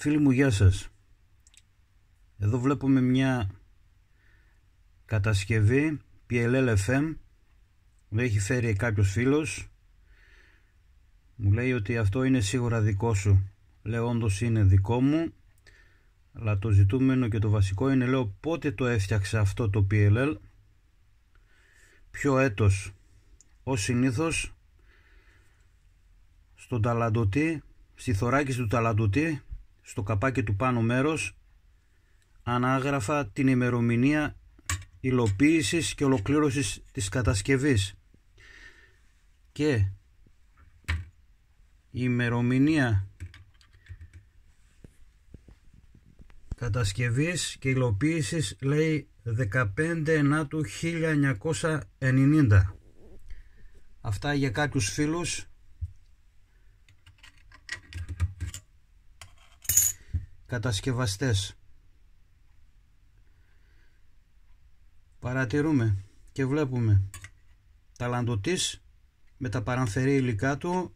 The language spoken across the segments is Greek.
Φίλοι μου, γεια σας. Εδώ βλέπουμε μια κατασκευή PLL FM. Μου έχει φέρει κάποιος φίλος. Μου λέει ότι αυτό είναι σίγουρα δικό σου. Λέω όντως είναι δικό μου, αλλά το ζητούμενο και το βασικό είναι, λέω, πότε το έφτιαξε αυτό το PLL, ποιο έτος. Ως συνήθως στον ταλαντωτή, στη θωράκιση του ταλαντωτή, στο καπάκι του πάνω μέρος ανάγραφα την ημερομηνία υλοποίησης και ολοκλήρωσης της κατασκευής, και η ημερομηνία κατασκευής και υλοποίησης λέει 15/9/1990. Αυτά για κάποιους φίλους κατασκευαστές. Παρατηρούμε και βλέπουμε ταλαντωτής με τα παραμφερή υλικά του,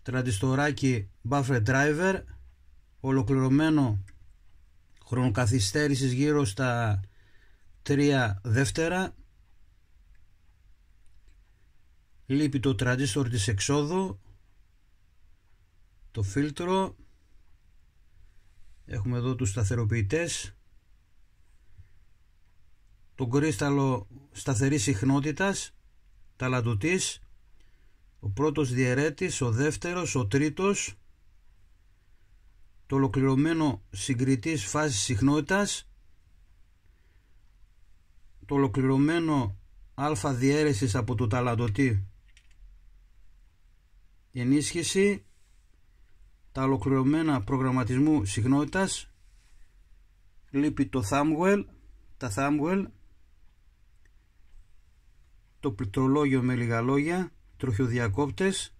τραντιστοράκι buffer driver, ολοκληρωμένο χρονοκαθυστέρησης γύρω στα 3 δεύτερα. Λείπει το τραντίστορ της εξόδου, το φίλτρο. Έχουμε εδώ τους σταθεροποιητές, τον κρίσταλο σταθερής συχνότητας, ταλαντωτής, ο πρώτος διαιρέτης, ο δεύτερος, ο τρίτος, το ολοκληρωμένο συγκριτής φάσης συχνότητας, το ολοκληρωμένο αλφα διαίρεσης από το ταλαντωτή ενίσχυση, τα ολοκληρωμένα προγραμματισμού συχνότητας. Λείπει το thumbwell, τα thumbwell, το πληκτρολόγιο με λίγα λόγια, τροχιοδιακόπτες.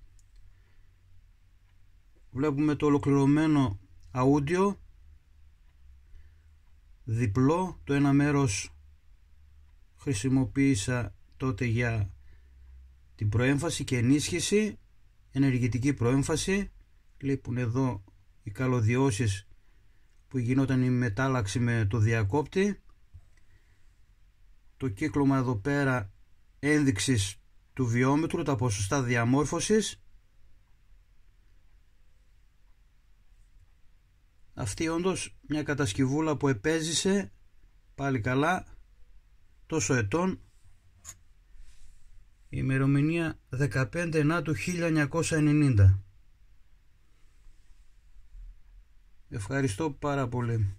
Βλέπουμε το ολοκληρωμένο audio, διπλό, το ένα μέρος χρησιμοποίησα τότε για την προέμφαση και ενίσχυση, ενεργητική προέμφαση. Λείπουν εδώ οι καλωδιώσεις που γινόταν η μετάλλαξη με το διακόπτη. Το κύκλωμα εδώ πέρα ένδειξης του βιόμετρου, τα ποσοστά διαμόρφωσης. Αυτή όντως μια κατασκευούλα που επέζησε πάλι καλά τόσο ετών. Η ημερομηνία 15/9/1990. Ευχαριστώ πάρα πολύ.